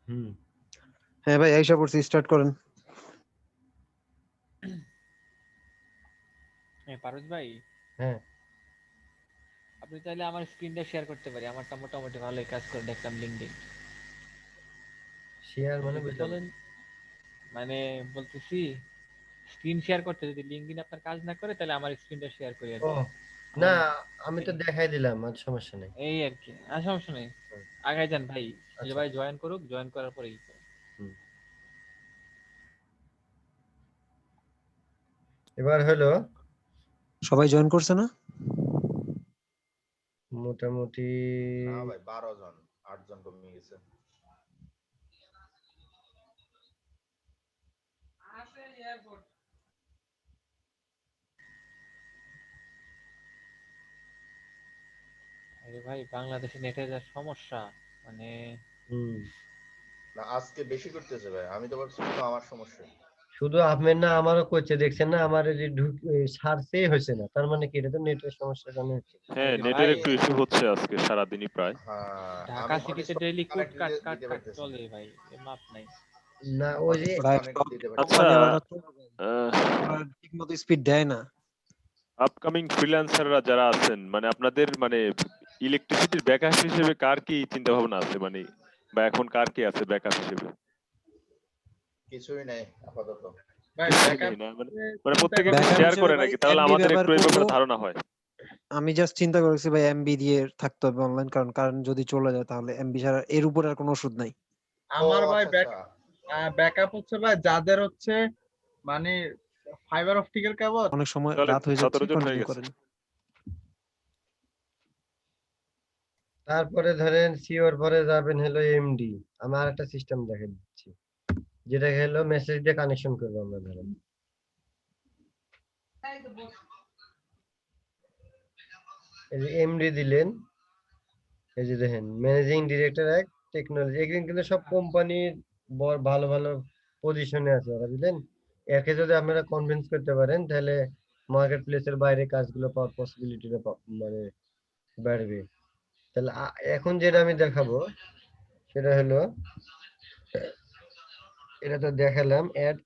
হুম হ্যাঁ ভাই আইসা পড়ছি, স্টার্ট করেন। হ্যাঁ পারুজ ভাই, হ্যাঁ আপনি চাইলে আমার স্ক্রিনটা শেয়ার করতে পারি, আমারটা মোটামুটি ভালোই কাজ করে দেখলাম লিঙ্কডইন। শেয়ার মানে যদি বুঝলাম বলেন, মানে বলতেছি স্ক্রিন শেয়ার করতে যদি লিঙ্কডইন আপনার কাজ না করে তাহলে আমার স্ক্রিনটা শেয়ার করি আর ও কি। না আমার আমি তো দেখাই দিলাম আর সমস্যা নেই এই আর কি, আর সমস্যা নেই, হুম, আগাই যান ভাই। যে আচ্ছা ভাই জয়েন করুক, জয়েন করার পরেই হুম। এবার হলো সবাই জয়েন করছে না? মোটামুটি না ভাই 12 জন, 8 জন কমে গেছে। আরে ভাই বাংলাদেশে নেটের যা সমস্যা, মানে হুম না আজকে বেশি করতেছে ভাই, আমি তো ভাবছি শুধু আমার সমস্যা। শুধু আপনার না আমারও করছে, দেখছেন না আমার এই যে সারছেই হয়েছে না, তার মানে কি এটা তো নেটের সমস্যার কারণে হচ্ছে। হ্যাঁ, আরে নেটের ভাই একটু ইস্যু হচ্ছে আজকে সারাদিনই প্রায়। হ্যাঁ ঢাকা আমি সিটিতে হটস্পট ডেইলি কুট কানেক্ট কাট কাট দিতে কাট পারতেছি না, চলে ভাই, এর মাপ নাই। না ওই যে হটস্পট প্রায় কানেক্ট সব দিতে আচ্ছা, পারতেছি না। কোম্পানি আলাদা তো, আহ, ওরা ঠিক মতো স্পিড দেয় না। আপকামিং ফ্রিল্যান্সাররা যারা আছেন, মানে আপনাদের মানে ইলেকট্রিসিটির ব্যাকআপ হিসেবে কার কি চিন্তা ভাবনা আছে, মানে বা এখন কার কি আছে ব্যাকআপ হিসেবে? কিছুই নাই আপাতত। ভাই কিছুই ব্যাকআপ নেই না, মানে মানে প্রত্যেকে একটু ব্যাকআপ শেয়ার হিসেবে করে ভাই নাকি, তাহলে এমবি আমাদের ব্যবহার একটু এই করব। ব্যাপারে ধারণা হয়। আমি জাস্ট চিন্তা করেছি ভাই এমবি দিয়ে থাকতে হবে অনলাইন, কারণ কারেন্ট যদি চলে যায় তাহলে এমবি ছাড়া এর উপর আর কোনো ওষুধ নাই। ও আমার ভাই আচ্ছা আচ্ছা, ব্যাকআপ হচ্ছে ভাই যাদের হচ্ছে মানে ফাইবার অপটিক্যাল কেবল। অনেক সময় চলেন, রাত হয়ে যাচ্ছে, 17 জন হয়ে কন্টিনিউ গেছে। করেন। তারপরে ধরেন সিওর পরে যাবেন হলো এমডি। আমি আরেকটা সিস্টেম দেখে দিচ্ছি, যেটা হলো মেসেজ দিয়ে কানেকশন করবো আমরা। ধরেন এই যে এমডি দিলেন, এই যে দেখেন ম্যানেজিং ডিরেক্টর এক টেকনোলজি, এখানে কিন্তু সব কোম্পানির ভালো ভালো পজিশনে আছে ওরা, বুঝলেন। একে যদি আপনারা কনভিন্স করতে পারেন তাহলে মার্কেট প্লেসের বাইরে কাজগুলো পাওয়ার পসিবিলিটিটা মানে বাড়বে। তাহলে এখন যেটা আমি দেখাবো সেটা হলো, এটা তো দেখালাম add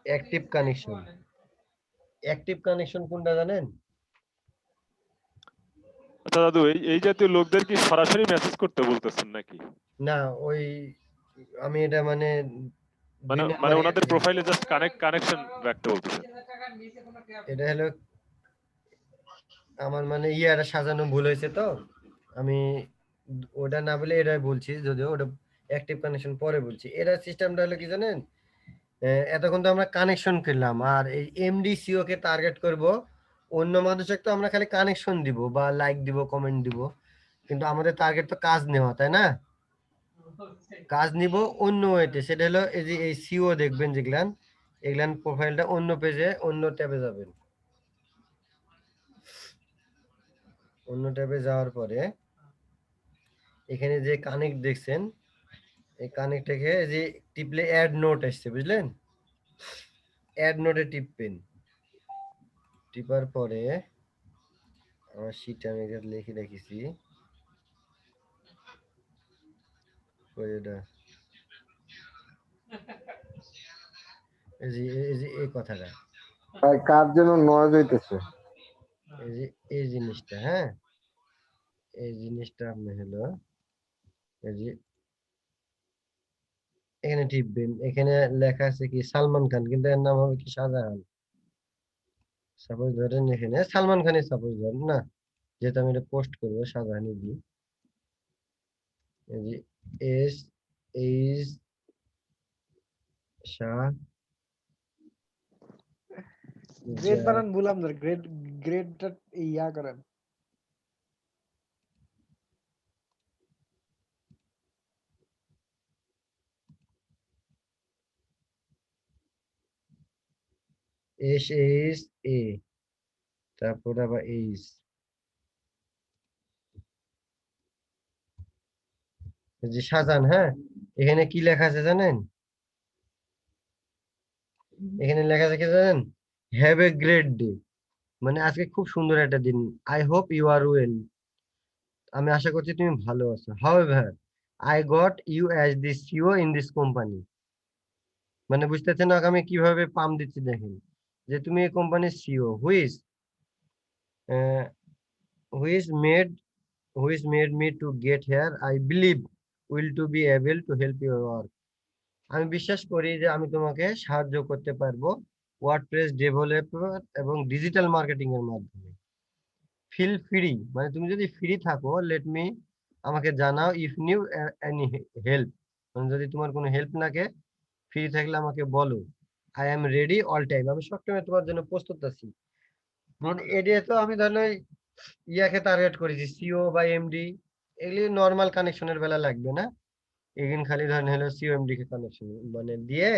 active connection. Active connection কোনটা জানেন? আচ্ছা দাদু, এই এই জাতীয় লোকদের কি সরাসরি মেসেজ করতে বলতেছেন নাকি? না ওই আমি এটা মানে দুই মানে মানে নাম্বার ওনাদের প্রোফাইলে জাস্ট কানেকশন রাখতে বলতেছেন? এটা হলো আমার মানে ইয়াটা সাজানো ভুল হয়েছে তো, আমি ওটা না বলে এটাই বলছি, যদিও ওটা অ্যাক্টিভ কানেকশন পরে বলছি। এটা সিস্টেমটা হলো কি জানেন, এতক্ষণ তো আমরা কানেকশন করলাম, আর এই এমডিসিও কে টার্গেট করব। অন্য মানুষকে তো আমরা খালি কানেকশন দিব বা লাইক দিব, কমেন্ট দিব, কিন্তু আমাদের টার্গেট তো কাজ নেওয়া, তাই না? কাজ নিব অন্য ওয়েতে, সেটা হলো এই যে এই সিও দেখবেন যেগুলান, এগুলান প্রোফাইলটা অন্য পেজে অন্য ট্যাবে যাবেন। অন্য ট্যাবে যাওয়ার পরে এখানে যে কানেক্ট দেখছেন, এই কানেক্টটাকে যে টিপলে অ্যাড নোট আসছে, বুঝলেন। অ্যাড নোটে টিপবেন, টিপার পরে আমার শীটে আমি এটা লিখে রেখেছি, ওই এটা এই যে এই কথাটা, ভাই কার যেন নয়েজ হইতেছে। এই যে এই জিনিসটা, হ্যাঁ এই জিনিসটা আপনি হলো এই যে এখানে টিপবেন। এখানে লেখা আছে কি সালমান খান, কিন্তু এর নাম হবে কি শাহজাহান। সাপোজ ধরেন এখানে সালমান খানের সাপোজ ধরেন না, যেহেতু আমি এটা পোস্ট করবো শাহজাহানি দিই, এই যে এস এইচ শাহ গ্রেড বানান বললাম না, গ্রেডটা ইয়া করেন। এস এইচ এ, তারপর আবার এইচ, যে শাহজাহান। হ্যাঁ এখানে কি লেখা আছে জানেন? এখানে লেখা আছে কি জানেন? হ্যাভ এ গ্রেট ডে, মানে আজকে খুব সুন্দর একটা দিন। I hope you are well, আমি আশা করছি তুমি ভালো আছো। However I got you as the CEO in this company. মানে বুঝতেছেন না আমি কিভাবে পাম দিচ্ছি দেখেন, যে তুমি এই কোম্পানির CEO who is made who is made me to get here. I believe will to be able to help your work. আমি বিশ্বাস করি যে আমি তোমাকে সাহায্য করতে পারবো ওয়ার্ডপ্রেস ডেভেলপার এবং ডিজিটাল মার্কেটিং এর মাধ্যমে। ফিল ফ্রি মানে তুমি যদি ফ্রি থাকো লেট মি আমাকে জানাও, ইফ নিউ এনি হেল্প মানে যদি তোমার কোনো হেল্প লাগে ফ্রি থাকলে আমাকে বলো। I am ready all time, আমি সবসময় তোমার জন্য প্রস্তুত আছি। মানে এডিএ তো আমি ধরেন ওই ইয়াকে টার্গেট করেছি, সিও বা এমডি, এগুলি নর্মাল কানেকশনের বেলা লাগবে না, এখানে খালি ধরেন হলো সিও এমডি কে কানেকশন মানে দিয়ে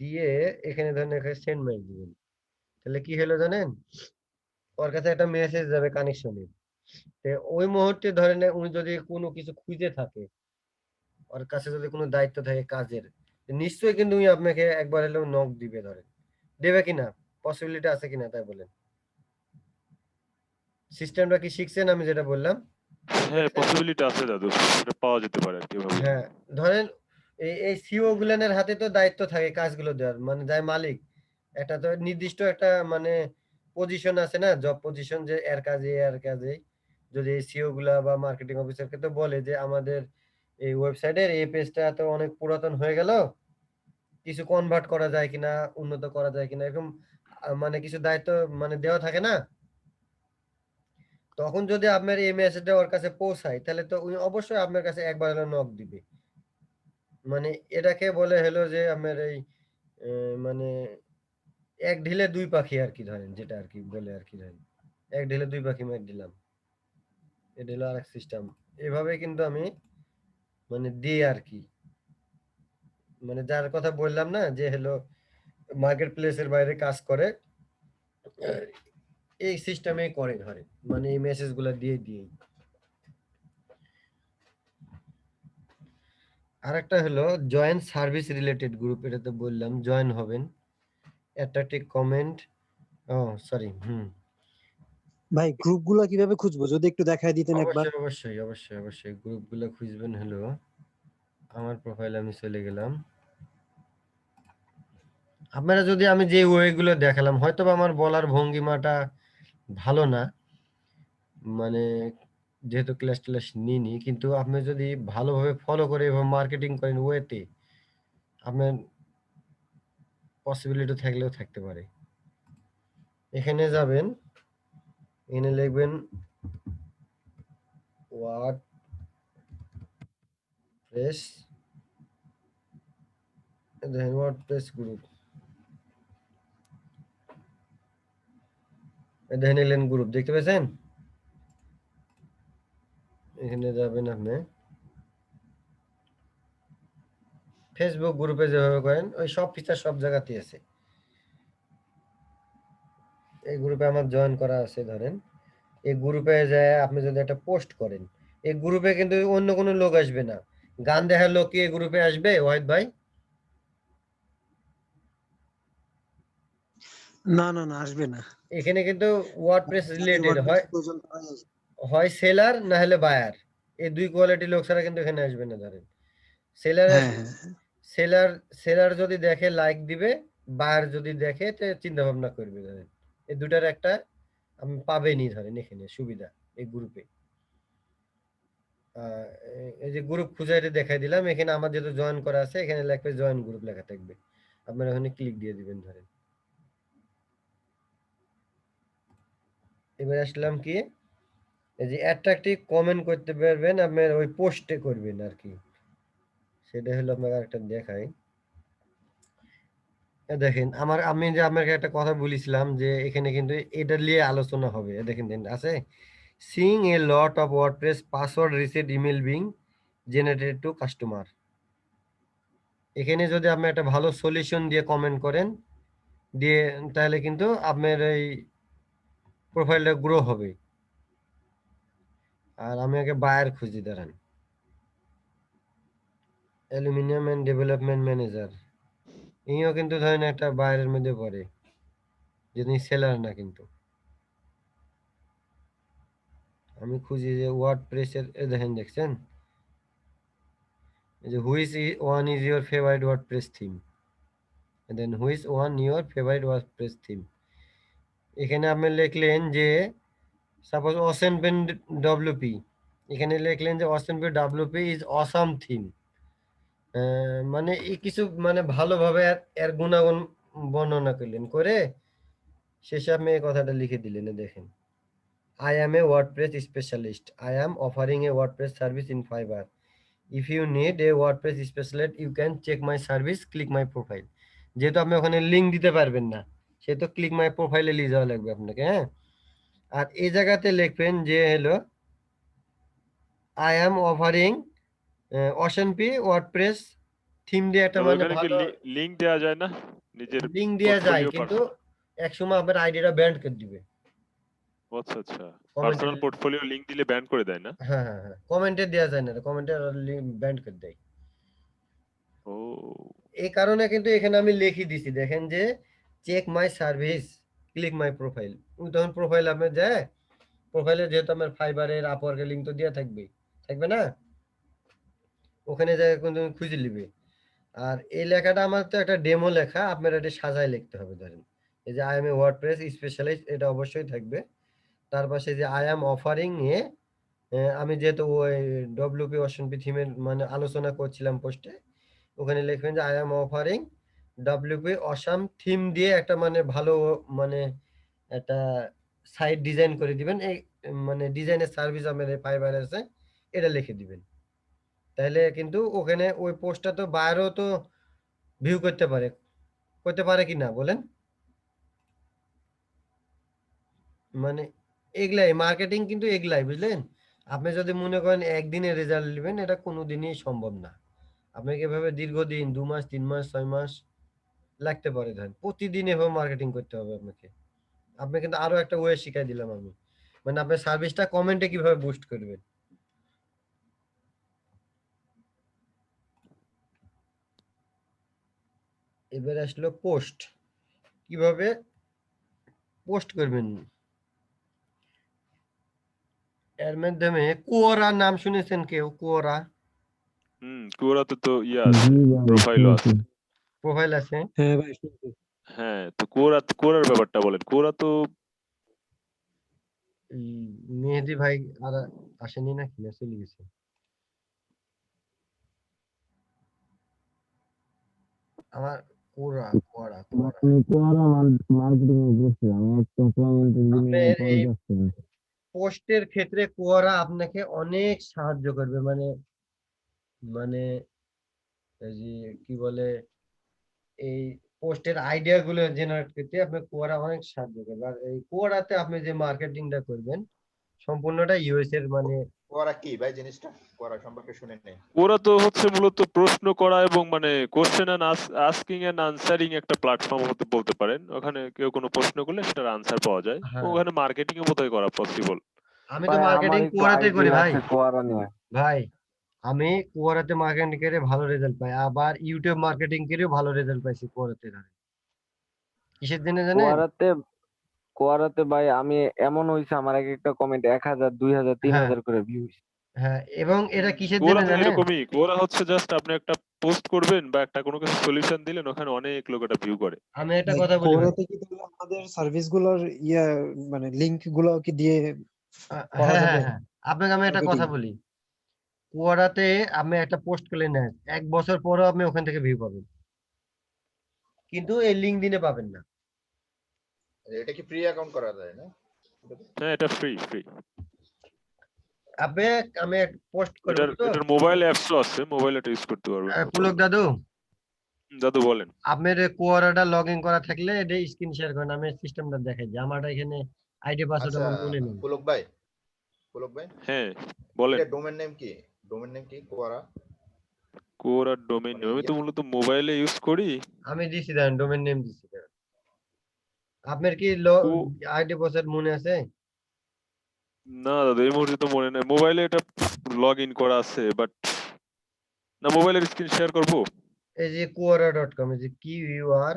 দিয়ে এখানে ধরেন এখানে সেন্ড মেল দিবেন, তাহলে কি হলো জানেন, ওর কাছে একটা মেসেজ যাবে কানেকশনে। ওই মুহূর্তে ধরেন উনি যদি কোনো কিছু খুঁজে থাকে, ওর কাছে যদি কোনো দায়িত্ব থাকে কাজের, নিশ্চয়ই কিন্তু উনি আপনাকে একবার হলেও নক দিবে, ধরেন দেবে কিনা, পসিবিলিটি আছে কিনা তাই বলেন। সিস্টেমটা কি শিখছেন আমি যেটা বললাম? হ্যাঁ, পসিবিলিটি আছে দাদু, এটা পাওয়া যেতে পারে আর কি এভাবে। হ্যাঁ, ধরেন এই সিও গুলানের হাতে তো দায়িত্ব থাকে কাজগুলো দেওয়ার, মানে যাই মালিক একটা তো নির্দিষ্ট একটা মানে পজিশন আছে না, জব পজিশন, যে এর কাজে এর কাজে, যদি সিও গুলা বা মার্কেটিং অফিসারকে তো বলে যে আমাদের এই ওয়েবসাইটের এই পেজটা তো অনেক পুরাতন হয়ে গেল, কিছু কনভার্ট করা যায় কিনা, উন্নত করা যায় কিনা, এরকম মানে কিছু দায়িত্ব মানে দেওয়া থাকে না। তখন যদি আপনার এই মেসেজটা ওর কাছে পৌঁছায় তাহলে তো উনি অবশ্যই আপনার কাছে একবার হলো নক দিবে। মানে এটাকে বলে হলো যে আপনার এই মানে এক ঢিলে দুই পাখি আর কি, ধরেন যেটা আর কি বলে আর কি, ধরেন এক ঢিলে দুই পাখি মেরে দিলাম, এটা হলো আরেক সিস্টেম। এভাবে কিন্তু আমি মানে দিই আর কি, মানে যার কথা বললাম না যে হলো মার্কেট প্লেসের বাইরে কাজ করে, এই সিস্টেমে করে ধরে, মানে এই মেসেজ গুলা দিয়ে দিয়েই। আর একটা হলো জয়েন সার্ভিস রিলেটেড গ্রুপ, এটা তো বললাম জয়েন হবেন। অ্যাট্রাক্টিভ কমেন্ট, ও সরি, ভাই গ্রুপগুলো কিভাবে খুঁজবো যদি একটু দেখায় দিতেন একবার। অবশ্যই অবশ্যই অবশ্যই অবশ্যই গ্রুপগুলো খুঁজবেন হলো, আমার প্রোফাইলে আমি চলে গেলাম। আপনারা যদি আমি যে ওয়েগুলো দেখালাম, হয়তো বা আমার বলার ভঙ্গিমাটা ভালো না, মানে যেহেতু ক্লাস টেলাস নিইনি, কিন্তু আপনি যদি ভালোভাবে ফলো করে এবং মার্কেটিং করেন ওয়েতে, আপনার পসিবিলিটি থাকলেও থাকতে পারে। এখানে যাবেন, এখানে লিখবেন ওয়ার্ডপ্রেস, দেখেন ওয়ার্ডপ্রেস গ্রুপ, দেখেন এলেন গ্রুপ দেখতে পেয়েছেন, এখানে যাবেন আপনি ফেসবুক গ্রুপে যেভাবে করেন ওই সব ফিচার সব জায়গাতেই আছে। এই গ্রুপে আমার জয়েন করা আছে, ধরেন এই গ্রুপে যায় আপনি যদি একটা পোস্ট করেন, এই গ্রুপে কিন্তু অন্য কোনো লোক আসবে না, গান দেখার লোক কি এই গ্রুপে আসবে ওয়াহিদ ভাই? না না না, আসবে না। এখানে কিন্তু ওয়ার্ডপ্রেস রিলেটেড WordPress হয়, প্রয়োজন তারাই আসবে। হয় সেলার না হলে বায়ার, এই দুই কোয়ালিটি লোক ছাড়া কিন্তু এখানে আসবে না। ধরেন সেলার হ্যাঁ হ্যাঁ। সেলার সেলার যদি দেখে লাইক দিবে, বায়ার যদি দেখে তো চিন্তা ভাবনা করবে, ধরেন এই দুটার একটা আমি পাবেনই, ধরেন এখানে সুবিধা এই গ্রুপে। এই যে গ্রুপ খুঁজে এটা দেখাই দিলাম, এখানে আমার যেহেতু জয়েন করা আছে এখানে লেখবে জয়েন গ্রুপ লেখা থাকবে, আপনারা ওখানে ক্লিক দিয়ে দিবেন। ধরেন এবার আসলাম কি, এই যে অ্যাট্রাকটিভ কমেন্ট করতে পারবেন আপনার ওই পোস্টে করবেন আর কি, সেটা হলো আপনাকে একটা দেখাই। দেখেন আমি যে আপনাকে একটা কথা বলেছিলাম যে এখানে কিন্তু এটা নিয়ে আলোচনা হবে, দেখেন আছে সিং a lot of WordPress password reset email being generated to customer. এখানে যদি আপনি একটা ভালো সলিউশন দিয়ে কমেন্ট করেন দিয়ে, তাহলে কিন্তু আপনার এই প্রোফাইলটা গ্রো হবে। আর আমি আগে বায়ার খুঁজি, দাঁড়ান, অ্যালুমিনিয়াম এন্ড ডেভেলপমেন্ট ম্যানেজার, ইনিও কিন্তু ধরেন একটা বায়ারের মধ্যে পড়ে, যিনি সেলার না কিন্তু। আমি খুঁজি যে ওয়ার্ডপ্রেসের দেখেন দেখছেন এই যে which one is your favourite WordPress theme then which one your favourite WordPress theme এখানে আপনি লিখলেন যে সাপোজ অসেন পেন ডব্লিউপি এখানে লিখলেন যে অসেন পেন ডব্লিউপি ইজ অসাম থিম মানে এই কিছু মানে ভালোভাবে এর গুণাগুণ বর্ণনা করলেন করে শেষে আপনি এই কথাটা লিখে দিলেন দেখেন I am a WordPress specialist. I am offering a WordPress service in Fiverr. If you need a WordPress specialist, you can check my service, click my profile. যেহেতু আপনি ওখানে লিংক দিতে পারবেন না সেহেতু ক্লিক মাই প্রোফাইলে নিয়ে যাওয়া লাগবে আপনাকে, হ্যাঁ। আর এই জায়গাতে লিখবেন যে হলো I am offering OceanWP WordPress theme দিয়ে একটা তাহলে মানে ওখানে কি ভালো লিংক দেওয়া যায় না নিজের লিংক দেওয়া যায়, পোর্টফোলিও? কিন্তু একসময় আপনার আইডিটা ব্যান্ড করে দিবে আচ্ছা আচ্ছা, কমেন্টে। পার্সোনাল পোর্টফোলিও লিংক দিলে ব্যান করে দেয় না? হ্যাঁ হ্যাঁ হ্যাঁ, কমেন্টে দেওয়া যায় না, কমেন্টে ব্যান্ড করে দেয়। ও এই কারণে কিন্তু এখানে আমি লিখে দিছি দেখেন যে check my service click my profile. তখন প্রোফাইল আপনি যায় প্রোফাইলে যেহেতু আমার ফাইবারের আপওয়ার্কের লিংক তো দেওয়া থাকবে না, ওখানে যায় কিন্তু খুঁজে নিবে। আর এই লেখাটা আমার তো একটা ডেমো লেখা, আপনার এটা সাজায় লিখতে হবে। ধরেন এই যে I M A WordPress specialist, এটা অবশ্যই থাকবে। তার পাশে যে আই এম অফারিং এ আমি যেহেতু ওই ডব্লিউপি অশনপি থিমের মানে আলোচনা করছিলাম পোস্টে, ওখানে লিখবেন যে I am offering WP awesome theme দিয়ে একটা মানে ভালো মানে একটা সাইট ডিজাইন করে দিবেন। এই মানে ডিজাইনের সার্ভিস আমাদের ফাইবার আছে, এটা লিখে দিবেন। তাহলে কিন্তু ওখানে ওই পোস্টটা তো বাইরেও তো ভিউ করতে পারে কি না বলেন? মানে এগুলাই মার্কেটিং, কিন্তু এগুলাই বুঝলেন। আপনি যদি মনে করেন একদিনে রেজাল্ট নেবেন, এটা কোনোদিনই সম্ভব না। আপনাকে এভাবে দীর্ঘদিন 2 মাস 3 মাস 6 মাস লাগতে পারে। ধরেন প্রতিদিন এভাবে মার্কেটিং করতে হবে আপনাকে। আপনি কিন্তু আরো একটা ওয়ে শিখাই দিলাম আমি, মানে আপনার সার্ভিসটা কমেন্টে কিভাবে বুস্ট করবেন। এবার আসলো পোস্ট, কিভাবে পোস্ট করবেন। এর মাধ্যমে কোরা নাম শুনেছেন কেউ? কোরা কুয়োরাতে তো ইয়ে আছে, প্রোফাইলও আছে। প্রোফাইল আছে। হ্যাঁ ভাই শুনছি। হ্যাঁ, তো কোরার ব্যাপারটা বলেন। কোরা তো মেহেদি ভাই আর আসেনি নাকি, না চলে গেছে? আমার কোরা কোরা কোরা আপনার এই পোস্টের ক্ষেত্রে কোরা আপনাকে অনেক সাহায্য করবে। মানে মানে এই যে কি বলে, এই পোস্টের আইডিয়া গুলো জেনারেট করতে আপনার কোরা অনেক সাহায্য করবে। আর এই কোরাতে আপনি যে মার্কেটিংটা করবেন সম্পূর্ণটা ইউএস এর মানে কোয়ারা কি ভাই জিনিসটা? কোয়ারা সম্পর্কে শুনেন নাই। ওরা তো হচ্ছে মূলত প্রশ্ন করা এবং মানে question and asking and answering একটা প্ল্যাটফর্ম হতে বলতে পারেন। ওখানে কেউ কোনো প্রশ্ন করলে সেটার আনসার পাওয়া যায়। হ্যাঁ। ওখানে মার্কেটিং এর বোধহয় করা পসিবল। আমি তো মার্কেটিং কোরাতে করি ভাই আমি কোরাতে মার্কেটিং করে ভালো রেজাল্ট পাই, আবার ইউটিউব মার্কেটিং করেও ভালো রেজাল্ট পাইছি কোরাতে। কিসের জন্য জানেন? কোয়ারাতে ভাই আমি এমন হইছে আমার এক একটা কমেন্ট 1000 2000 হ্যাঁ 3000 করে ভিউ। হ্যাঁ, এবং এটা কিসের জন্য কোরা তো জানেন? এরকমই। কোরা হচ্ছে জাস্ট আপনি একটা পোস্ট করবেন বা একটা কোনো কিছু সলিউশন দিলেন, ওখানে অনেক লোক এটা ভিউ করে। আমি একটা কথা বলি ভাই, কোরাতে কি তাহলে আমাদের সার্ভিস গুলোর ইয়া মানে লিংক গুলো কি দিয়ে করা হ্যাঁ যাবে হ্যাঁ হ্যাঁ, আপনাকে আমি একটা কথা মার্কেটিং? বলি। কোয়ারাতে আপনি একটা পোস্ট করলে না 1 বছর পরেও আপনি ওখান থেকে ভিউ পাবেন, কিন্তু এই লিঙ্ক দিনে পাবেন না। এটা কি ফ্রি অ্যাকাউন্ট করা যায় না? হ্যাঁ, এটা ফ্রি। আপনি আমি পোস্ট করবো তো এটার মোবাইল অ্যাপসও আছে, মোবাইল এটা ইউজ করতে পারবেন। পুলক দাদু, দাদু বলেন। আপনার কোয়ারাটা লগ ইন করা থাকলে এটা স্ক্রিন শেয়ার করেন, আমি সিস্টেমটা দেখাই যে আমার এখানে আইডি পাসওয়ার্ড আচ্ছা আমার মনে নেই। পুলক ভাই হ্যাঁ বলেন। এটা ডোমেন নেম কি? কোয়ারা? কোরা ডোমেইন নেম আমি তো মূলত মোবাইলে ইউজ করি। আমি দিছি, দেন ডোমেন নেম দিছি। আপনার কি আইডি পাসওয়ার্ড মনে আছে? না দাদা, এই মুহূর্তে তো মনে নেই। মোবাইলে এটা লগ ইন করা আছে, বাট না, মোবাইলের স্ক্রিন শেয়ার করবো। এই যে quora.com, এই যে QURA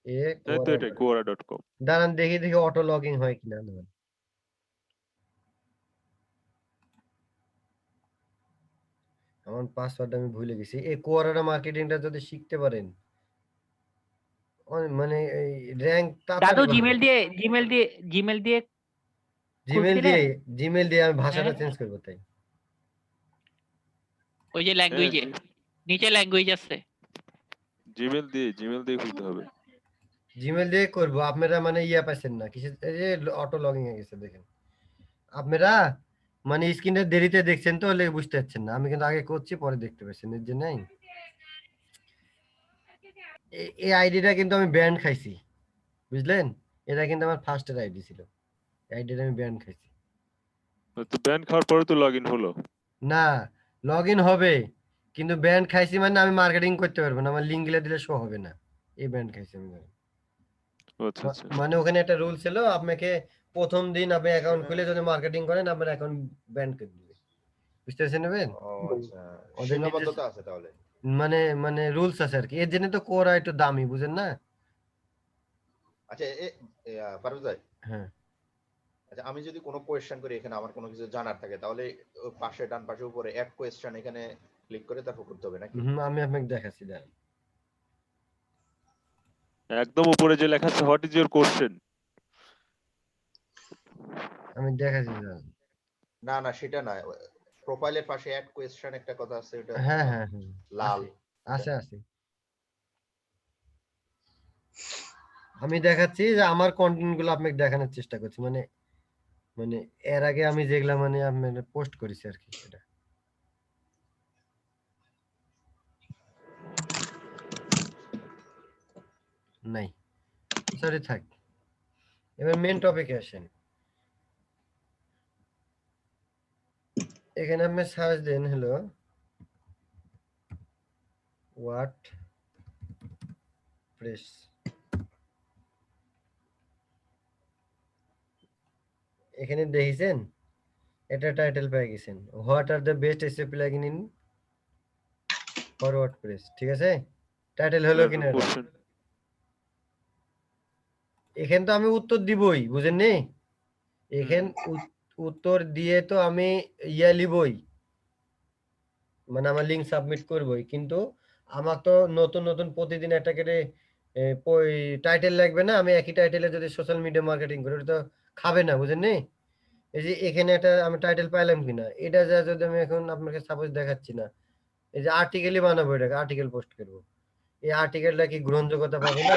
হ্যাঁ, তো এটাই quora.com। দাঁড়ান দেখি অটো লগইন হয় কিনা। আমার পাসওয়ার্ড আমি ভুলে গেছি। এই কোয়ারাটা মার্কেটিংটা যদি শিখতে পারেন মানে এই র্যাঙ্ক দাদু তাড়াতাড়ি বাড়বে। জিমেল দিয়ে জিমেল দিয়ে খুলছিলেন? জিমেল দিয়ে আমি ভাষাটা হ্যাঁ চেঞ্জ করবো তাই। ওই যে হ্যাঁ ল্যাঙ্গুয়েজে নিচে ল্যাঙ্গুয়েজ আছে। জিমেল দিয়ে খুলতে হবে। জিমেল দিয়ে করবো। আপনারা মানে ইয়া পাচ্ছেন না কিসের, এই যে অটো লগইন হয়ে গেছে দেখেন। আপনারা মানে স্ক্রিনে দেরিতে দেখছেন তো লেগে বুঝতে পারছেন না। আমি কিন্তু আগে করছি পরে দেখতে পাচ্ছেন, এর জন্যই এই আইডিটা কিন্তু আমি ব্যান্ড খাইছি, বুঝলেন? এটা কিন্তু আমার ফার্স্টের আইডি ছিল, আইডিটা আমি ব্যান্ড খাইছি। তো ব্যান খাওয়ার পরে তো লগ ইন হলো। না, লগ ইন হবে কিন্তু ব্যান্ড খাইছি মানে আমি মার্কেটিং করতে পারবো না, আমার লিঙ্ক গুলো দিলে শো হবে না। এই ব্যান্ড খাইছি আমি। আচ্ছা আচ্ছা। মানে ওখানে একটা রুল ছিল, আপনাকে প্রথম দিন আপনি অ্যাকাউন্ট খুলে যদি মার্কেটিং করেন আপনার অ্যাকাউন্ট ব্যান করে দিবে, বুঝতে পারছেন নেবেন? ও আচ্ছা, ওদের সীমাবদ্ধতা আছে তাহলে। মানে মানে রুলস আছে আর কি, এর জন্য তো কোরা একটু দামি, বুঝেন না? আচ্ছা পারভেজ ভাই, হ্যাঁ আচ্ছা আমি যদি কোনো কোয়েশ্চেন করি এখানে আমার কোনো কিছু জানার থাকে তাহলে ওই পাশে ডান পাশে উপরে অ্যাড কোয়েশ্চেন এখানে ক্লিক করে তারপর করতে হবে নাকি? আমি আপনাকে দেখাচ্ছি, দাঁড়ান। একদম উপরে যে লেখা আছে হোয়াট ইজ ইওর কোশ্চেন। আমি দেখাচ্ছি, দাঁড়ান। না না সেটা না, প্রোফাইলের পাশে অ্যাড কোয়েশ্চেন একটা কথা আছে, ওটা হ্যাঁ হ্যাঁ হ্যাঁ লাল। আছে আছে। আমি দেখাচ্ছি যে আমার কন্টেন্ট গুলো আপনাকে দেখানোর চেষ্টা করছি, মানে মানে এর আগে আমি যেগুলা মানে আপনার পোস্ট করেছি আর কি, এটা নাই, সরি থাক। এবার মেন টপিকে আসেন। এখানে আপনি সার্চ দেন হলো ওয়ার্ড প্রেস। এখানে দেখেছেন এটা টাইটেল পেয়ে গেছেন, what are the best SEO plugin in for WordPress, ঠিক আছে? টাইটেল হলো কিনা এটা? কোশ্চেন। এখানে তো আমি উত্তর দিবই, বুঝেন নি? এখান উত্তর দিয়ে তো আমি ইয়া লিবই, মানে আমার লিংক সাবমিট করবই, কিন্তু আমার তো নতুন নতুন প্রতিদিন একটা করে টাইটেল লাগবে না? আমি একই টাইটেলে যদি সোশ্যাল মিডিয়া মার্কেটিং করি ওটা তো খাবে না, বুঝেন নি? এই যে এখানে একটা আমি টাইটেল পাইলাম কিনা, এটা যা যদি আমি এখন আপনাকে সাপোজ দেখাচ্ছি না, এই যে আর্টিকেলই বানাবো, এটাকে আর্টিকেল পোস্ট করবো, এই আর্টিকেলটা কি গ্রহণযোগ্যতা পাবে না?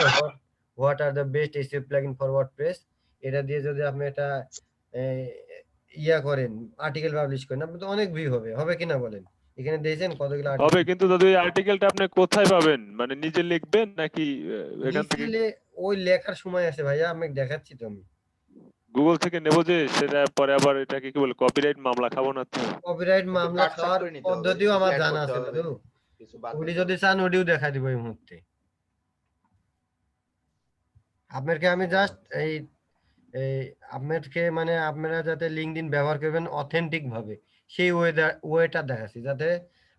What are the best SEO plugin for WordPress, এটা দিয়ে যদি আপনি এটা ইয়া করেন, আর্টিকেল পাবলিশ করেন, আপনি তো অনেক ভিউ হবে, হবে কিনা বলেন? এখানে দিয়েছেন কতগুলো হবে, আর্টিকেল। কিন্তু দাদু এই আর্টিকেলটা আপনি কোথায় পাবেন? মানে নিজে লিখবেন নাকি এখান থেকে ওই লেখার সময় আছে ভাইয়া, আমি দেখাচ্ছি তো। আমি গুগল থেকে নেব, যে সেটা পরে আবার এটাকে কি বলে কপিরাইট মামলা খাবো না তো? কপিরাইট একটু মামলা কাটছাট খাওয়ার করে নিতে হবে, পদ্ধতিও কিছু আমার add জানা করতে আছে হবে, দাদু, কিছু বাদ ওটি দিতে যদি হবে। চান ওটিও দেখা দিব এই মুহূর্তে আপনাকে। আমি জাস্ট এই এই আপনাকে মানে আপনারা যাতে লিঙ্কডইন ব্যবহার করবেন অথেন্টিক ভাবে সেই ওয়েটা দেখাচ্ছি, যাতে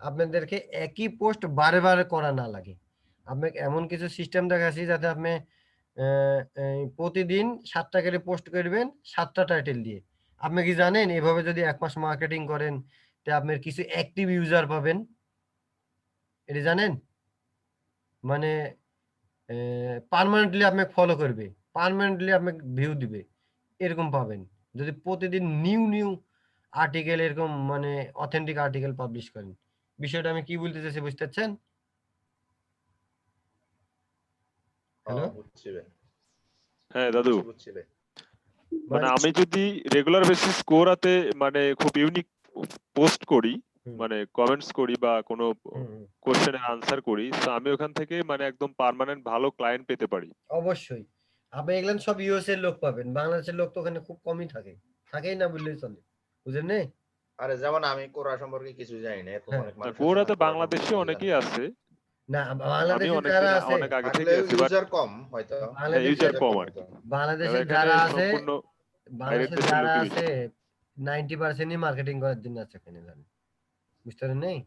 আপনাদেরকে একই পোস্ট বারে বারে করা না লাগে। আপনাকে এমন কিছু সিস্টেম দেখাচ্ছি যাতে আপনি প্রতিদিন 7টা করে পোস্ট করবেন 7টা টাইটেল দিয়ে। আপনি কি জানেন এভাবে যদি 1 মাস মার্কেটিং করেন তে আপনার কিছু অ্যাক্টিভ ইউজার পাবেন, এটা জানেন? মানে পার্মানেন্টলি আপনাকে ফলো করবে, পার্মানেন্টলি আপনাকে ভিউ দিবে, এরকম পাবেন যদি প্রতিদিন নিউ নিউ আর্টিকেল এরকম মানে অথেন্টিক আর্টিকেল পাবলিশ করেন। বিষয়টা আমি কি বলতে চাইছি বুঝতে পারছেন? হ্যালো বুঝছি ভাই, হ্যাঁ দাদু, বুঝছি ভাই। মানে আমি যদি রেগুলার বেসিস কোরাতে মানে খুব ইউনিক পোস্ট করি, মানে কমেন্টস করি বা কোনো কোশ্চেনের আনসার করি, তো আমি ওখান থেকে মানে একদম পার্মানেন্ট ভালো ক্লায়েন্ট পেতে পারি। অবশ্যই আপনি এগুলো সব ইউএস এর লোক পাবেন, বাংলাদেশের লোক তো ওখানে খুব কমই থাকে, থাকেই না বললেই চলে, বুঝলেন নে? আরে যেমন আমি কোরা সম্পর্কে কিছু জানি না, এরকম অনেক মানুষ আছে না, কোরাতে কোরা বাংলাদেশে সম্পর্কে অনেকেই আছে। না আমি বাংলাদেশে অনেক যারা দিন আছে অনেক আগে থেকে থাকলেও আছি, বাট ইউজার কম হয়তো, ইউজার কম আর কি। বাংলাদেশে এখানে যারা আছে, সম্পূর্ণ বাংলাদেশে দেশের যারা লোকই আছে বেশি। 90%ই মার্কেটিং করার জন্য আছে এখানে, জানেন? বুঝতে পারেন নেই?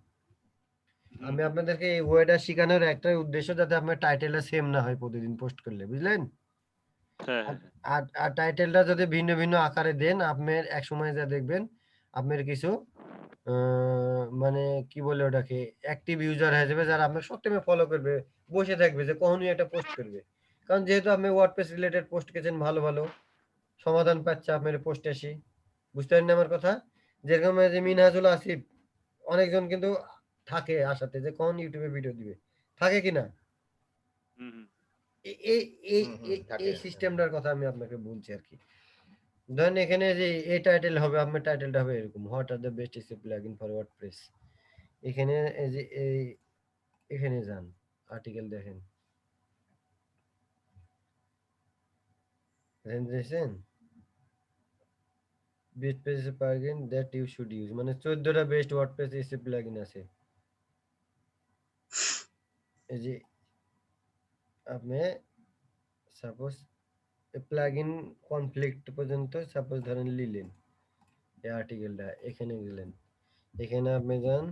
আমি আপনাদেরকে এই ওয়েটা শেখানোর একটাই উদ্দেশ্য, যাতে আপনার টাইটেলটা সেম না হয় প্রতিদিন পোস্ট করলে, বুঝলেন? হ্যাঁ হ্যাঁ। আর টাইটেলটা যদি ভিন্ন ভিন্ন আকারে দেন, আপনার এক সময় যা দেখবেন আপনার কিছু মানে কি বলে ওটাকে, অ্যাক্টিভ ইউজার হয়ে যাবে যারা আপনাকে সব টাইমে ফলো করবে, বসে থাকবে যে কখনই একটা পোস্ট করবে। কারণ যেহেতু আপনি ওয়ার্ডপ্রেস রিলেটেড পোস্ট করেছেন ভালো ভালো, সমাধান পাচ্ছে আপনার পোস্টে আসি, বুঝতে পারেন না আমার কথা? যেরকম এই যে মিনহাজুল আসিফ, অনেকজন কিন্তু থাকে আশাতে যে কখন ইউটিউবে ভিডিও দিবে, থাকে কিনা? হুম হুম। এ- এই এই এই থাকে। এই সিস্টেমটার কথা আমি আপনাকে বলছি আর কি। ধরেন এখানে যে এই টাইটেল হবে, আপনার টাইটেলটা হবে এরকম, what are the best AC plugin for WordPress. এখানে এই যে এখানে যান, আর্টিকেল দেখেন, দেখেন best page plugin that you should use, মানে 14টা বেস্ট ওয়ার্ডপ্রেস এসি প্লাগইন আছে। এই যে আপনি সাপোজ প্লাগইন কনফ্লিক্ট পর্যন্ত সাপোজ ধরেন নিলেন, এই আর্টিকেলটা এখানে গেলেন, এখানে আপনি যান,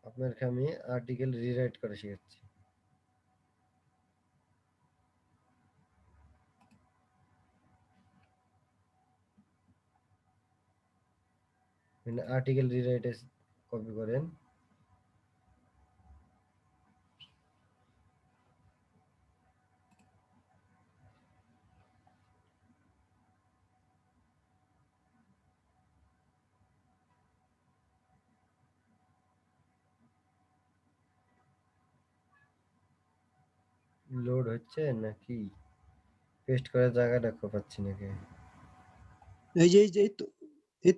আপনাকে আমি আর্টিকেল রিরাইট করে শেখাচ্ছি। আর্টিকেল রিরাইটে কপি করেন, লোড হচ্ছে নাকি পেস্ট করার জায়গাটা পাচ্ছি নাকি? এই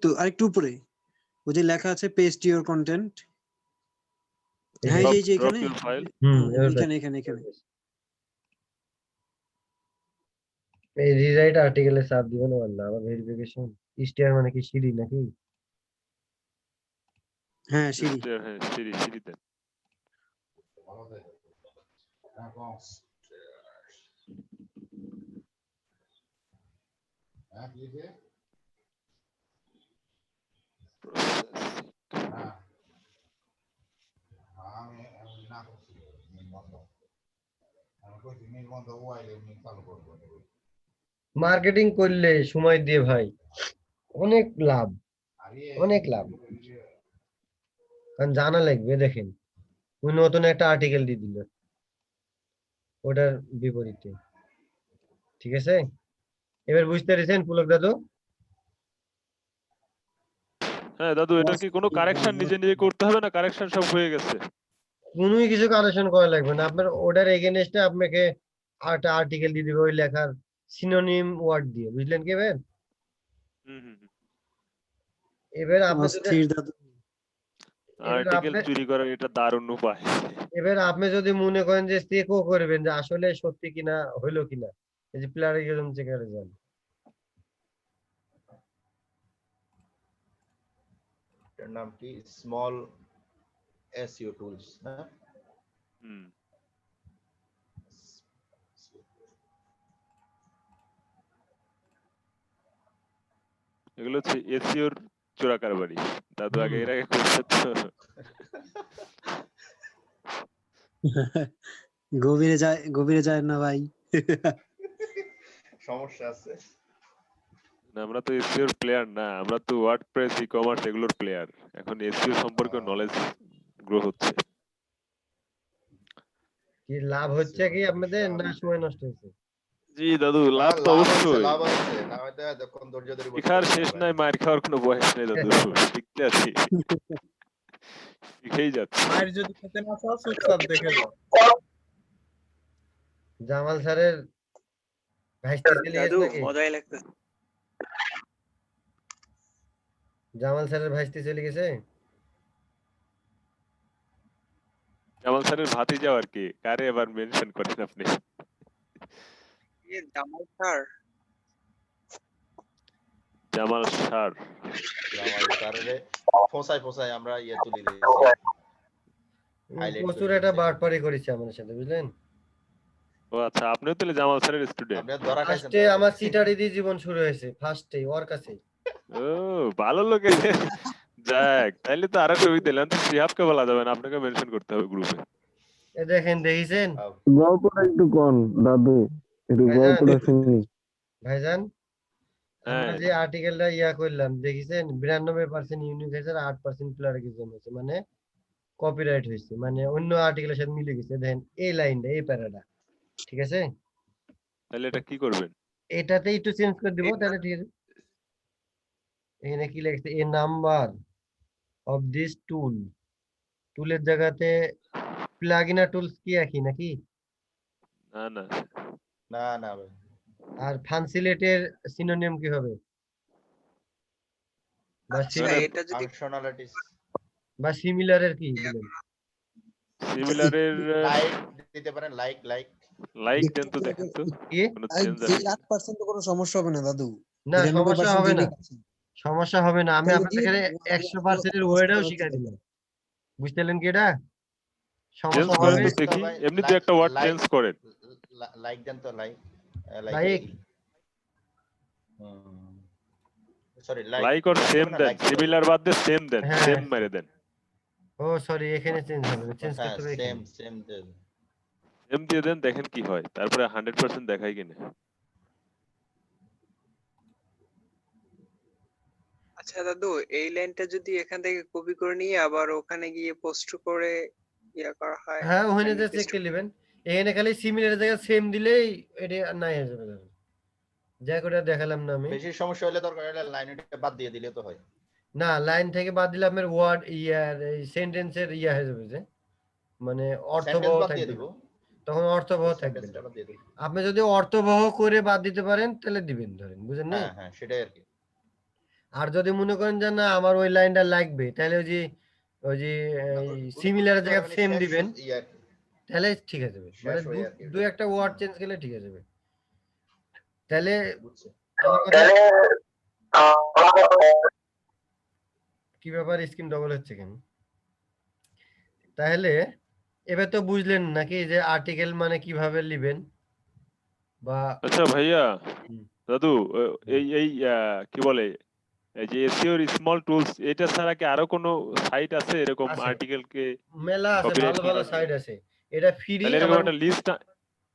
তো আরেকটু উপরে ওই যে লেখা আছে পেস্ট ইওর কন্টেন্ট। হ্যাঁ এই যে ড্রপ এখানে, ইউর ফাইল। এখানে এই রিরাইট আর্টিকেলে চাপ দিবেন, আল্লাহ আবার ভেরিফিকেশন স্টিয়ার মানে কি সিঁড়ি নাকি? হ্যাঁ সিঁড়ি। হ্যাঁ সিঁড়ি দেন। মার্কেটিং করলে সময় দিয়ে ভাই অনেক লাভ, অনেক লাভ। কারণ জানা লাগবে, দেখেন ওই নতুন একটা আর্টিকেল দিয়ে দিল ওটার বিপরীতে, ঠিক আছে? এবার বুঝতে পেরেছেন পুলক দাদু? হ্যাঁ দাদু, এটা কি কোনো কারেকশন নিজে নিজে করতে হবে না? কারেকশন সব হয়ে গেছে। কোনোই কিছু কারেকশন করা লাগবে না, আপনার ওটার এগেনস্টে আপনাকে একটা আর্টিকেল দিয়ে দিবে ওই লেখার সিনোনিম ওয়ার্ড দিয়ে, বুঝলেন কি এবার? হুম হুম হুম। এবার আপনি যদি অস্থির দাদু। আর্টিকেল চুরি করার এটা দারুণ উপায়। এবার আপনি যদি মনে করেন যে চেকও করবেন যে আসলে সত্যি কিনা হইলো কিনা, এই যে প্লাগিজম চেকারে যান, এর নাম কি? Small SEO tools. হ্যাঁ, হুম। এগুলো হচ্ছে এসইওর চোরা কারবারি। দাদু আগে এর আগে করছে তো। গভীরে যায় না ভাই। সমস্যা আছে। না, আমরা তো এসইওর প্লেয়ার না, আমরা তো ওয়ার্ডপ্রেস ই-কমার্স এগুলোর প্লেয়ার। এখন এসইও সম্পর্কে নলেজ গ্রো হচ্ছে। কি লাভ হচ্ছে কি আপনাদের না সময় নষ্ট হচ্ছে? জি দাদু, লাভ তো অবশ্যই। লাভ আছে, না হয়তো যখন ধৈর্য ধরে বসে শিখার থাকতে শেষ হবে। নাই, মার খাওয়ার কোনো বয়স নেই দাদু। শিখতে আছি, শিখেই যাচ্ছি। মায়ের যদি খেতে না চাও চুপচাপ দেখে যাও। জামাল স্যারের ভাইস্তি চলে গেছে নাকি? মজাই লাগতেছে। জামাল স্যারের ভাইস্তি চলে গেছে? জামাল স্যারের ভাতিজা আর কি, কারে এবার মেনশন করেন আপনি? জামাল স্যার। জামাল স্যার। জামাল স্যারের ফোসায় আমরা ইয়ে তুলি দিয়েছি। প্রচুর একটা বাটপারি করেছে আমাদের সাথে, বুঝলেন? ও আচ্ছা, আপনিও তাহলে জামাল স্যারের স্টুডেন্ট। আপনি ধরা খাইছেন ফার্স্টে তাহলে। আমার সিটারি দিয়ে জীবন শুরু হয়েছে, ফার্স্টে ওর কাছে। ও ভালো লোকে। যাক, তাইলে তো আরো সুবিধা দিলেন। তো শিহাবকে বলা যাবে না, আপনাকে মেনশন করতে হবে গ্রুপে। এ দেখেন, দেখেছেন গল্পটা একটু কোন দাদু, একটু ভাইজান, গল্পটা শুনি। ভাইজান আমরা হ্যাঁ, যে আর্টিকেলটা করলাম দেখেছেন, 92% ইউনিক হয়েছে আর 8% প্লাগিজম হয়েছে, মানে কপিরাইট হয়েছে, মানে অন্য আর্টিকেলের সাথে মিলে গেছে। দেখেন এই লাইনটা, এই প্যারাটা, ঠিক আছে? তাহলে এটা কি করবেন? এটাতে একটু চেঞ্জ করে দিব, তাহলে ঠিক আছে। এখানে কি লিখছে, এ নাম্বার অফ দিস টুল, টুলের জায়গাতে প্লাগিন আর টুলস কি একই নাকি? না না, না না ভাই, আর ফানসিলেটের সিনোনিম কি হবে? বা ফাংশনালিটিস বা সিমিলারের কি দিলেন? সিমিলারের লাইক দিতে পারেন, লাইক লাইক দেখতে দেন তো, গেলে দেখেন তো কি? কোনো এই চেঞ্জ আছে এই কিনা। 8% তো কোনো সমস্যা হবে না দাদু। না, সমস্যা 92% হবে না, ইউনিক আছে। সমস্যা হবে না। আমি তাহলে আপনাদের দিয়ে এখানে দিন, আমাদের এত 100% এত এর কষ্ট ওয়ার্ডও করা হচ্ছে শিখাই কেন? দিলাম। বুঝতেলেন কি এটা? চেঞ্জ সমস্যা করেন হবে? তো তো দেখি, ভাই এমনিতে একটা ওয়ার্ড চেঞ্জ করেন। লাইক দেন তো, like like like, sorry, like like or like same হবে না, দেন, লাইক দিতে হবে। সিমিলার বাদ দিয়ে সেম দেন, হ্যাঁ, সেম মেরে দেন। ও সরি, এখানে চেঞ্জ হবে না, চেঞ্জ হ্যাঁ, করতে হবে সেম এখানে। সেম দেন। সেম দিয়ে দেন, দেখেন কি হয়, তারপরে 100% দেখাই কিনা। আচ্ছা দাদু, এই লাইনটা যদি এখান থেকে কপি করে নিয়ে আবার ওখানে গিয়ে পোস্ট করে করা হয়, হ্যাঁ, ওখানে মানে যে চেক paste করে নেবেন। এখানে খালি সিমিলার জায়গায় সেম দিলেই এটা নাই হয়ে যাবে ধরুন। যা করে দেখালাম না আমি। বেশি সমস্যা হলে দরকার হলে লাইনটা বাদ দিয়ে দিলে তো হয়। না, লাইন থেকে বাদ দিলে আপনার ওয়ার্ড এই সেন্টেন্সের হয়ে যাবে, যে মানে অর্থবহ সেন্টেন্স বাদ দিয়ে থাকবে দিব, না, তখন অর্থবহ থাকবে না। সেন্টেন্সটা বাদ দিয়ে দিব। আপনি যদি অর্থবহ করে বাদ দিতে পারেন তাহলে দিবেন, ধরেন, বুঝেন নি? হ্যাঁ হ্যাঁ, সেটাই আর কি। আর যদি মনে করেন যে না আমার ওই লাইনটা লাগবে, তাহলে ওই যে উনি সিমিলার বুঝতে জায়গায় পারবেন সেম শেষ দিবেন, ইয়ে আর কি, তাহলে ঠিক আছে। মানে শেষ হয়ে আর কি দু ওটা। একটা ওয়ার্ড চেঞ্জ করলে ঠিক আছে। তাহলে বুঝছে। আমার কথা কি ব্যাপার, স্ক্রিন ডবল হচ্ছে কেন? তাহলে এবার তো বুঝলেন নাকি যে আর্টিকেল মানে কিভাবে লিবেন বা আচ্ছা ভাইয়া, হুম, দাদু, হুম। এই এই কি বলে, এই যে এসইওর স্মল টুলস, এটা ছাড়া কি আরো কোনো সাইট আছে এরকম আছে, আর্টিকেল কে মেলা আছে, কপিরাইট ভালো ভালো করার? সাইট আছে। এটা ফ্রি। তাহলে এরকম আমার একটা লিস্ট,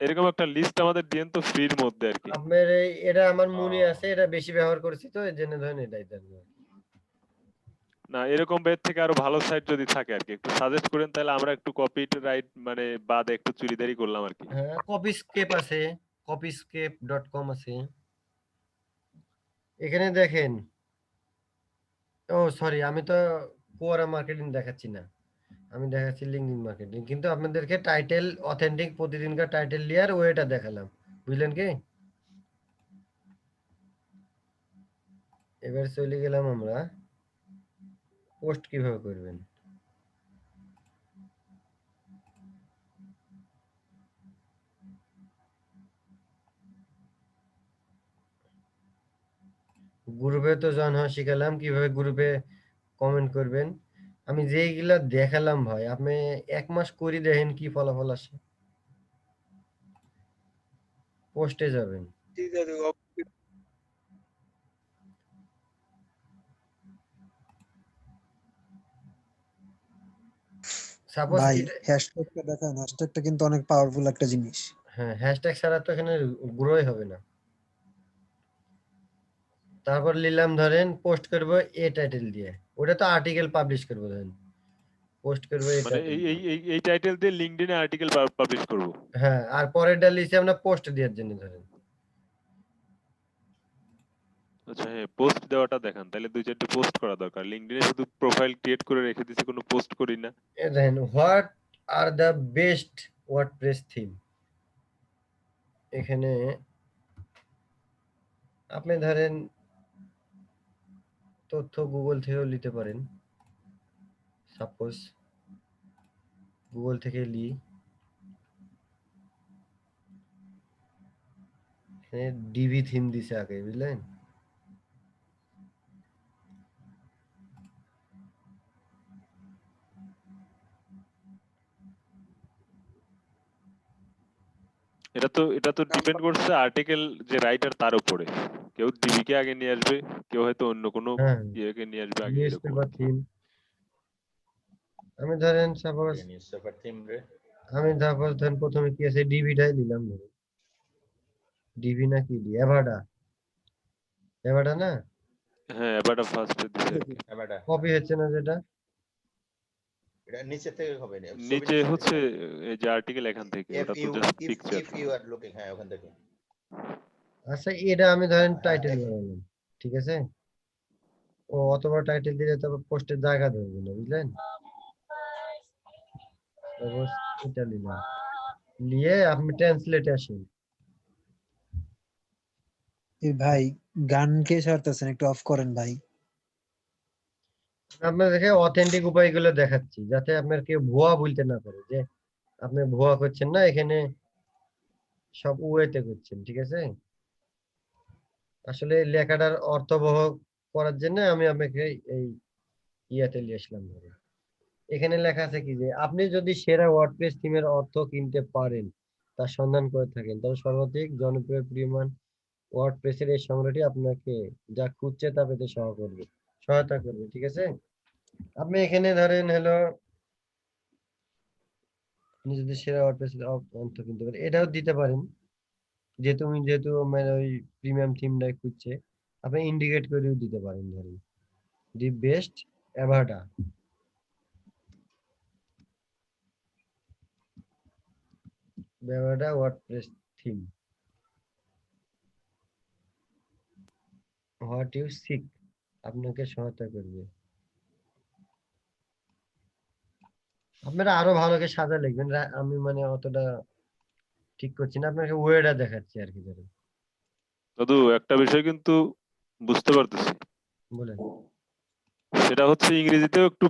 এরকম একটা লিস্ট আমাদের দিন তো ফ্রির মধ্যে আর কি। আপনার এটা আমার মনে আহ, আছে, এটা বেশি ব্যবহার করেছি তো এই জন্য ধরেন এটাই দেন। না, এরকম এর থেকে আরো ভালো সাইট যদি থাকে আর কি, একটু সাজেস্ট করেন, তাহলে আমরা একটু কপি রাইট মানে বাদে একটু চুরিদারি করলাম আর কি। হ্যাঁ, কপিস্কেপ আছে, copyscape.com আছে। এখানে দেখেন, ও সরি, আমি তো কোয়ারা মার্কেটিং দেখাচ্ছি না, আমি দেখাচ্ছি লিঙ্কডইন মার্কেটিং। কিন্তু আপনাদেরকে টাইটেল অথেন্টিক প্রতিদিনকার টাইটেল লেয়ার ওইটা দেখালাম, বুঝলেন কি? এবার চলে গেলাম আমরা পোস্ট কিভাবে করবেন। গ্রুপে তো জয়েন হওয়া শিখালাম, কিভাবে গ্রুপে কমেন্ট করবেন। আমি যেইগুলা দেখালাম ভাই, আপনি 1 মাস করে দেখেন কি ফলাফল আসে। পোস্টে যাবেন, জি দাদু, সাপোজ ভাই এটা। হ্যাশট্যাগটা দেখান, হ্যাশট্যাগটা কিন্তু অনেক পাওয়ারফুল একটা জিনিস। হ্যাঁ, হ্যাশট্যাগ ছাড়া তো এখানে গ্রোই হবে না। তারপর নিলাম, ধরেন পোস্ট করব এ টাইটেল দিয়ে, ওটা তো আর্টিকেল পাবলিশ করবো, ধরেন পোস্ট করবো এই মানে টাইটেল এই দিয়ে। এই এই এই টাইটেল দিয়ে লিঙ্কডইনে আর্টিকেল পাবলিশ করব। হ্যাঁ, আর পরেরটা লিখে আমরা পোস্ট দেওয়ার জন্য, ধরেন আচ্ছা হ্যাঁ, পোস্ট দেওয়াটা দেখান, তাহলে 2-4টে পোস্ট করা দরকার। লিঙ্কডইনে শুধু প্রোফাইল ক্রিয়েট করে রেখে দিছি, কোনো পোস্ট করি না। দেখেন, what are the best WordPress theme. এখানে আপনি ধরেন তথ্য গুগল থেকেও নিতে পারেন। সাপোজ গুগল থেকে লি, এখানে ডিভি থিম দিছে আগে, বুঝলেন? এটা তো ডিপেন্ড করছে আর্টিকেল যে রাইটার তার উপরে। কেউ ডিবিকে আগে নিয়ে আসবে, কেউ হয়তো অন্য কোনো হ্যাঁ ইয়েকে নিয়ে আসবে আগে, নিউজ এরকম পেপার আর কি। থিম। আমি ধরেন সাপোজ নিউজ পেপার থিম রে। ধরেন প্রথমে কি আছে ডিভিটাই দিলাম, ধরেন ডিভি না কি দি এভাডা, এভাডা না হ্যাঁ, এবারটা ফার্স্টে দিছে আর কি। এবারটা কপি হচ্ছে না যেটা, এটা নিচে থেকে হবে না, ছবি নিচে নিচে হচ্ছে থেকে এই যে আর্টিকেল এখান থেকে, ইফ ওটা তো you just if picture. If you are looking, হ্যাঁ ওখান থেকে। আচ্ছা এটা আমি ধরেন হ্যাঁ, টাইটেল বানালাম, ঠিক আছে, ও অথবা টাইটেল দিলে তো পোস্টের জায়গা ধরবে না, বুঝলেন? Suppose এটা নিলাম, নিয়ে আপনি ট্রান্সলেটে আসেন। এই ভাই গান কে ছাড়তেছেন, একটু অফ করেন ভাই। আপনাদেরকে অথেন্টিক উপায়গুলো দেখাচ্ছি যাতে আপনার কেউ ভুয়া বলতে না পারে যে আপনি ভুয়া করছেন না, এখানে সব ওয়েতে করছেন, ঠিক আছে। আসলে লেখাটার অর্থবহ করার জন্য আমি আপনাকে এই ইয়াতে নিয়ে আসলাম। ধরুন এখানে লেখা আছে কি যে আপনি যদি সেরা ওয়ার্ডপ্রেস থিমের অর্থ কিনতে পারেন, তার সন্ধান করে থাকেন, তবে সর্বাধিক জনপ্রিয় প্রিয়মান ওয়ার্ডপ্রেসের এই সংগ্রহটি আপনাকে যা খুঁজছে তা পেতে সহায়তা করবে, ঠিক আছে। আপনি এখানে ধরেন হলো আপনি যদি সেরা ওয়ার্ডপ্রেস অর্থ কিনতে পারেন এটাও দিতে পারেন, যেহেতু মানে ওই প্রিমিয়াম থিমটাই খুঁজছে, আপনি ইন্ডিকেট করেও দিতে পারেন, ধরেন the best Avada, Avada WordPress theme what you seek, আপনাকে সহায়তা করবে। আপনারা আরো ভালো করে সাজা লিখবেন, আমি মানে অতটা ঠিক করছি না, আপনাকে ওয়েটা দেখাচ্ছি আর কি। ধরেন দাদু একটা বিষয় কিন্তু বুঝতে পারতেছি, বলেন। সেটা হচ্ছে ইংরেজিতেও একটু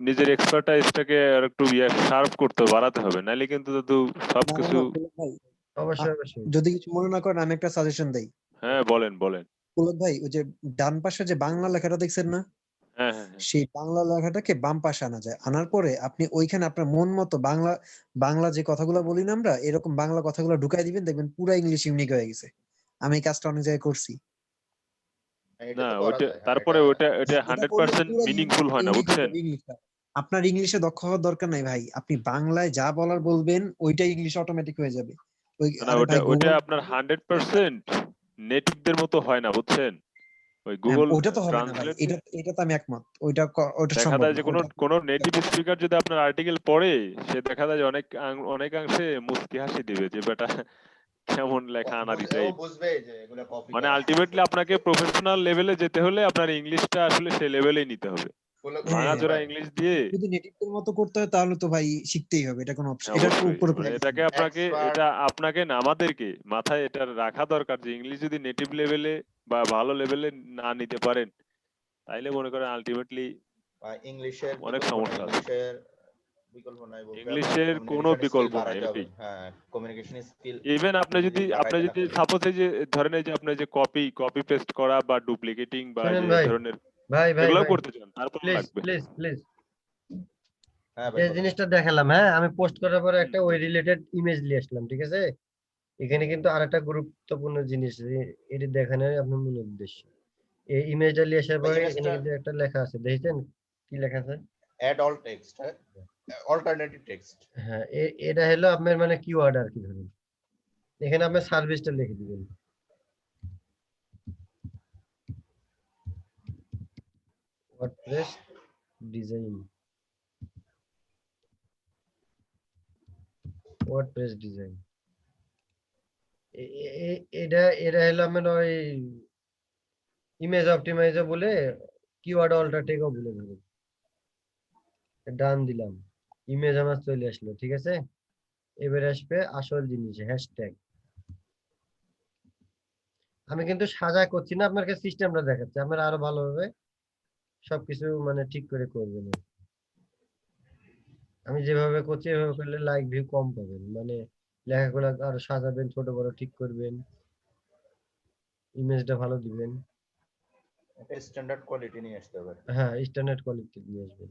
নিজের এক্সপার্টাইজটাকে আর একটু শার্প করতে বাড়াতে হবে, নাইলে কিন্তু দাদু না না সবকিছু। না পুলক ভাই, অবশ্যই অবশ্যই। যদি কিছু মনে না করেন আমি একটা সাজেশন দেই। হ্যাঁ বলেন বলেন। পুলক ভাই, ওই যে ডান পাশে যে বাংলা লেখাটা দেখছেন না, হ্যাঁ হ্যাঁ হ্যাঁ। সেই বাংলা লেখাটাকে বাম পাশে আনা যায়। আনার পরে আপনি ওইখানে আপনার মন মতো বাংলা বাংলা যে কথাগুলো বলি না আমরা, এরকম বাংলা কথাগুলো ঢুকাই দিবেন, দেখবেন পুরো ইংলিশ ইউনিক হয়ে গেছে। আমি এই কাজটা অনেক জায়গায় করছি। এটা না তো করা ওইটা যায়, হ্যাঁ তারপরে এটা ওইটা এটা করলে 100% পুরো মিনিংফুল হয় না, ইউনিক হয়ে বুঝছেন। যাবে ইংলিশটা। আপনার ইংলিশে দক্ষ হওয়ার দরকার নাই ভাই, আপনি বাংলায় যা বলার বলবেন ওইটাই ইংলিশ অটোমেটিক হয়ে যাবে। ওই না আরে ওইটা ভাই ওইটা গুগল, আপনার 100% নেটিভদের মতো হয় না, বুঝছেন। ওই হ্যাঁ, গুগল ওইটা তো হবে না ভাই, ট্রান্সলেট এটা তো আমি একমত, ওইটা দেখা সম্ভব যায় না যে কোনো ওইটা। কোনো নেটিভ স্পিকার যদি আপনার আর্টিকেল পড়ে, সে দেখা যায় যে অনেকাংশে মুচকি হাসি দিবে যে বেটা কেমন লেখা আনা দিছে। ও বুঝবে যে এগুলো কপি মানে করা। আলটিমেটলি আপনাকে প্রফেশনাল লেভেলে যেতে হলে আপনার ইংলিশটা আসলে সেই লেভেলেই নিতে হবে। হ্যাঁ ভাঙাচোরা ইংলিশ দিয়ে যদি নেটিভদের মতো করতে হয় তাহলে তো ভাই শিখতেই হবে, এটা কোনো অপশন, হ্যাঁ, এটা অবশ্যই পুরোপুরি মানে option না। এটা আপনাকে না আমাদেরকে মাথায় এটা রাখা দরকার যে ইংলিশ যদি নেটিভ লেভেলে বা ভালো লেভেলে না নিতে পারেন, তাইলে মনে করেন আলটিমেটলি ইংলিশের অনেক বিকল্প নাই, সমস্যা আছে। ইংলিশের বিকল্প নাই বলতে আপনার ইংলিশের কোনো কমিউনিকেশন স্কিল বিকল্প নাই বাড়াইতে হবে। এটাই। হ্যাঁ, কমিউনিকেশন স্কিল ইভেন আপনি যদি বাড়াইতে না পারলে। সাপোজ এই যে ধরেন এই যে আপনি যে কপি পেস্ট করা বা ডুপ্লিকেটিং বা এই শুনেন যে ভাই, এই ধরনের ভাই ভাই এগুলোও ভাই করতে চান, তারপর প্লিজ লাগবে। প্লিজ প্লিজ, হ্যাঁ যে ভাই বলো। জিনিসটা দেখালাম, হ্যাঁ আমি পোস্ট করার পরে একটা ওই রিলেটেড ইমেজ নিয়ে আসলাম, ঠিক আছে। এখানে কিন্তু আরেকটা গুরুত্বপূর্ণ জিনিস এটি দেখানোর আপনার মূল উদ্দেশ্য। এই ইমেজটা নিয়ে আসার ভাই পরে এখানে ইমেজটা কিন্তু একটা লেখা আছে, দেখেছেন কি লেখা আছে? Add all text, alternative text. হ্যাঁ এটা হলো আপনার মানে কিওয়ার্ড আর কি। ধরুন এখানে আপনার সার্ভিসটা লিখে দিবেন, ওয়ার্ডপ্রেস ডিজাইন, ওয়ার্ডপ্রেস ডিজাইন। এটা এটা হলো আপনার ওই ইমেজ অপটিমাইজার বলে কিওয়ার্ড অল্টারটেকও বলে। ধরুন ডান দিলাম, ইমেজ আমার চলে আসলো, ঠিক আছে। এবার আসবে আসল জিনিস, হ্যাশট্যাগ। আমি কিন্তু সাজা করছি না, আপনাকে সিস্টেমটা দেখাচ্ছি, আপনারা আরো ভালোভাবে সবকিছু মানে ঠিক করে করবেন। আমি যেভাবে করছি এভাবে করলে লাইক ভিউ কম পাবেন, মানে লেখাগুলো আরো সাজাবেন, ছোট বড় ঠিক করবেন, ইমেজটা ভালো দিবেন। একটা স্ট্যান্ডার্ড কোয়ালিটি নিয়ে আসতে হবে। হ্যাঁ স্ট্যান্ডার্ড কোয়ালিটি নিয়ে আসবেন।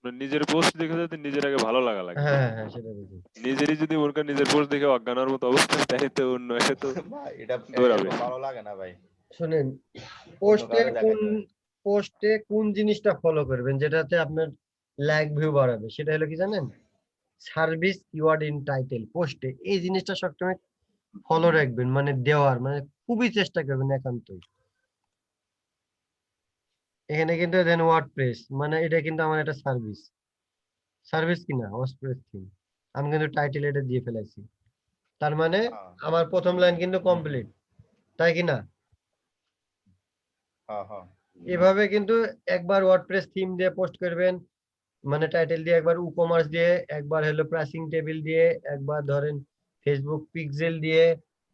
নিজের পোস্ট দেখে যদি নিজের আগে ভালো লাগা লাগে, হ্যাঁ হ্যাঁ সেটা বুঝি। নিজেরই যদি মনে করেন নিজের পোস্ট দেখে অজ্ঞানের মতো অবস্থা, তাই তো অন্য এসে তো ভাই এটা দৌড়াবে। এরকম ভালো লাগে না ভাই। শুনেন, অন্য পোস্টে কাউকে কোন দেখাইতে হয়। পোস্টে কোন জিনিসটা ফলো করবেন যেটাতে আপনার লাইক ভিউ বাড়াবে, সেটা হলো কি জানেন? সার্ভিস কিওয়ার্ড ইন টাইটেল পোস্টে এই জিনিসটা সবসময় ফলো রাখবেন, মানে দেওয়ার মানে খুবই চেষ্টা করবেন একান্তই। এখানে কিন্তু দেন ওয়ার্ডপ্রেস, মানে এটা কিন্তু আমার একটা সার্ভিস, সার্ভিস কিনা ওয়ার্ডপ্রেস থিম, আমি কিন্তু টাইটেল এটা দিয়ে ফেলেছি, তার মানে হ্যাঁ আমার প্রথম লাইন কিন্তু কমপ্লিট, তাই কিনা? হ্যাঁ হ্যাঁ এভাবে কিন্তু একবার ওয়ার্ডপ্রেস থিম দিয়ে পোস্ট করবেন, মানে টাইটেল দিয়ে, একবার ই-কমার্স দিয়ে, একবার হলো প্রাইসিং টেবিল দিয়ে, একবার ধরেন ফেসবুক পিক্সেল দিয়ে,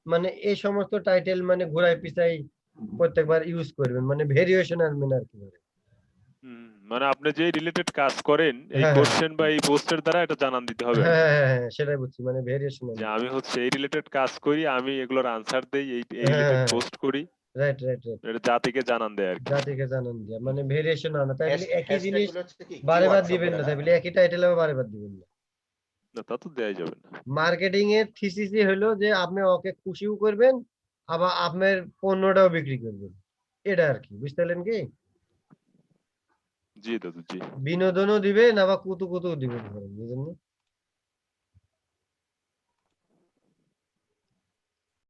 মানে এই সমস্ত টাইটেল মানে ঘোরাই পিছাই প্রত্যেকবার ইউজ করবেন, মানে ভেরিয়েশন আনবেন আর কি করে। মানে আপনি যে রিলেটেড কাজ করেন এই হ্যাঁ কোশ্চেন বা এই পোস্টের দ্বারা এটা জানান দিতে হবে আর কি। হ্যাঁ সেটাই বুঝছি, মানে ভেরিয়েশন যে আনবেন। আমি হচ্ছে এই রিলেটেড কাজ করি, আমি এগুলোর আনসার দেই, এই হ্যাঁ রিলেটেড হ্যাঁ পোস্ট করি, রাইট রাইট রাইট, এটা জাতিকে জানান দেয় আর কি। জাতিকে জানান দিয়া মানে ভেরিয়েশন আনা, তাই বলে একই হ্যাশট্যাগ জিনিস গুলো হচ্ছে কি বারেবার কিওয়ার্ড দিবেন সবগুলো না, না? তাই বলে একই টাইটেল আবার বারেবার দিবেন না। না তা তো দেয়াই যাবে না। মার্কেটিং এর থিসিসই হলো যে আপনি ওকে খুশিও করবেন, আবার আপনার পণ্যটাও বিক্রি করবেন, এটা আর কি, বুঝতে পারলেন কি? জি দাদু জি। বিনোদনও দিবেন আবার কুতু কুতুও দিবেন, বুঝলেন না?